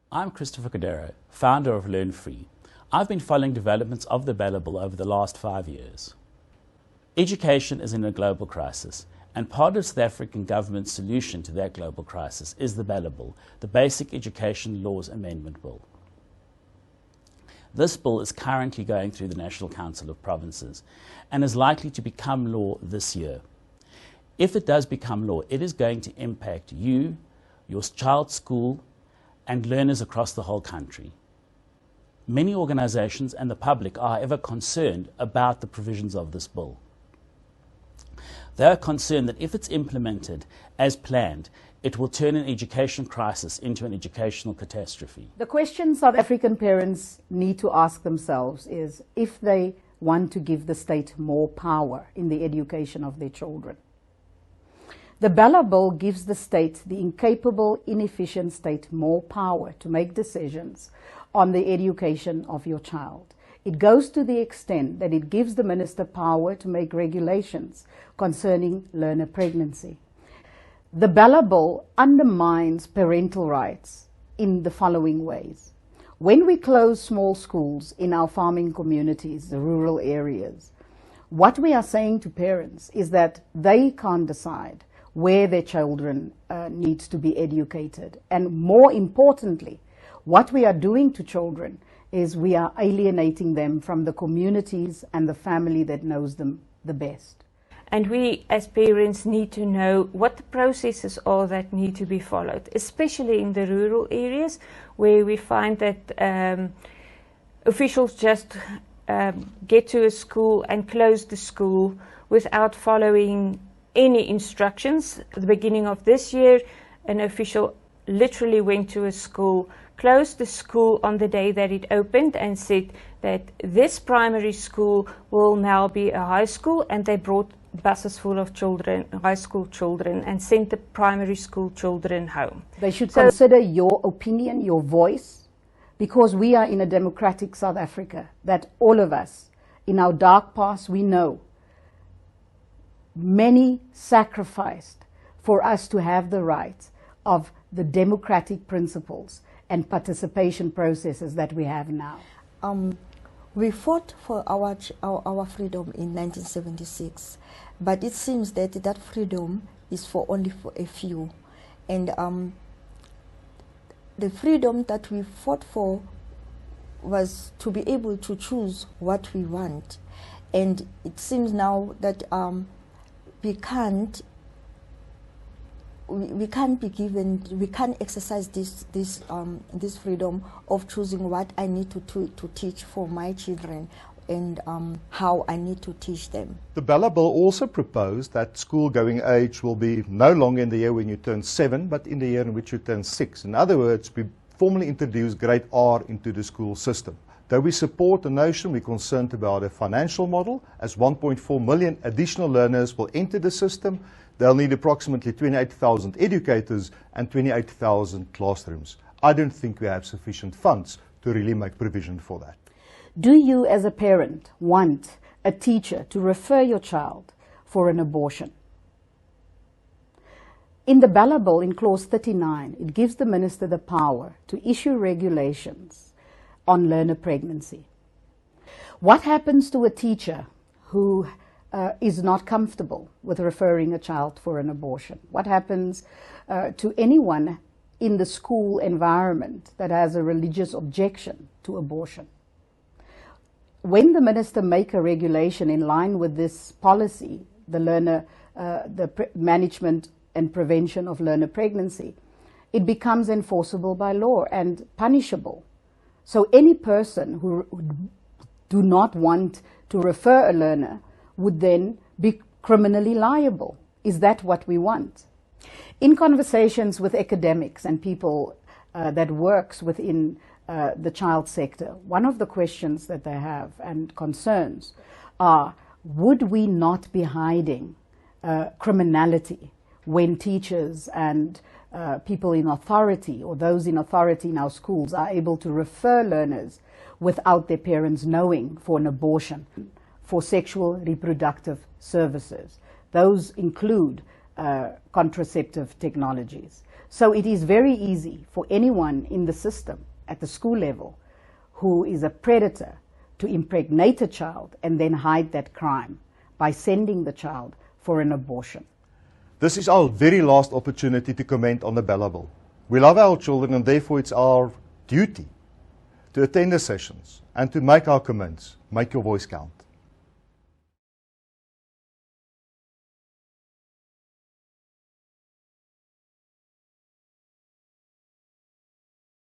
I'm Christopher Cadero, founder of Learn Free. I've been following developments of the BELA Bill over the last 5 years. Education is in a global crisis, and part of South African government's solution to that global crisis is the BELA Bill, the Basic Education Laws Amendment Bill. This bill is currently going through the National Council of Provinces and is likely to become law this year. If it does become law, it is going to impact you, your child's school, and learners across the whole country. Many organizations and the public are however concerned about the provisions of this bill. They are concerned that if it's implemented as planned, it will turn an education crisis into an educational catastrophe. The question South African parents need to ask themselves is if they want to give the state more power in the education of their children. The BELA Bill gives the state, the incapable, inefficient state, more power to make decisions on the education of your child. It goes to the extent that it gives the minister power to make regulations concerning learner pregnancy. The BELA Bill undermines parental rights in the following ways. When we close small schools in our farming communities, the rural areas, what we are saying to parents is that they can't decide where their children needs to be educated. And more importantly, what we are doing to children is we are alienating them from the communities and the family that knows them the best. And we as parents need to know what the processes are that need to be followed, especially in the rural areas where we find that officials just get to a school and close the school without following any instructions. At the beginning of this year, an official literally went to a school, closed the school on the day that it opened and said that this primary school will now be a high school, and they brought buses full of children, high school children, and sent the primary school children home. They should consider your opinion, your voice, because we are in a democratic South Africa that all of us, in our dark past, we know many sacrificed for us to have the right of the democratic principles and participation processes that we have now. We fought for our freedom in 1976, but it seems that that freedom is only for a few. And the freedom that we fought for was to be able to choose what we want. And it seems now that we can't exercise this freedom of choosing what I need to teach for my children and how I need to teach them. The BELA Bill also proposed that school-going age will be no longer in the year when you turn 7, but in the year in which you turn 6. In other words, we formally introduced grade R into the school system. Though we support the notion, we're concerned about a financial model, as 1.4 million additional learners will enter the system. They'll need approximately 28,000 educators and 28,000 classrooms. I don't think we have sufficient funds to really make provision for that. Do you as a parent want a teacher to refer your child for an abortion? In the BELA Bill, in clause 39, it gives the minister the power to issue regulations on learner pregnancy. What happens to a teacher who is not comfortable with referring a child for an abortion? What happens to anyone in the school environment that has a religious objection to abortion? When the minister makes a regulation in line with this policy, the management and prevention of learner pregnancy, it becomes enforceable by law and punishable. So any person who do not want to refer a learner would then be criminally liable. Is that what we want? In conversations with academics and people that works within the child sector, one of the questions that they have and concerns are, would we not be hiding criminality when teachers and people in authority or those in authority in our schools are able to refer learners without their parents knowing for an abortion, for sexual reproductive services? Those include contraceptive technologies. So it is very easy for anyone in the system at the school level who is a predator to impregnate a child and then hide that crime by sending the child for an abortion. This is our very last opportunity to comment on the BELA Bill. We love our children, and therefore it's our duty to attend the sessions and to make our comments. Make your voice count.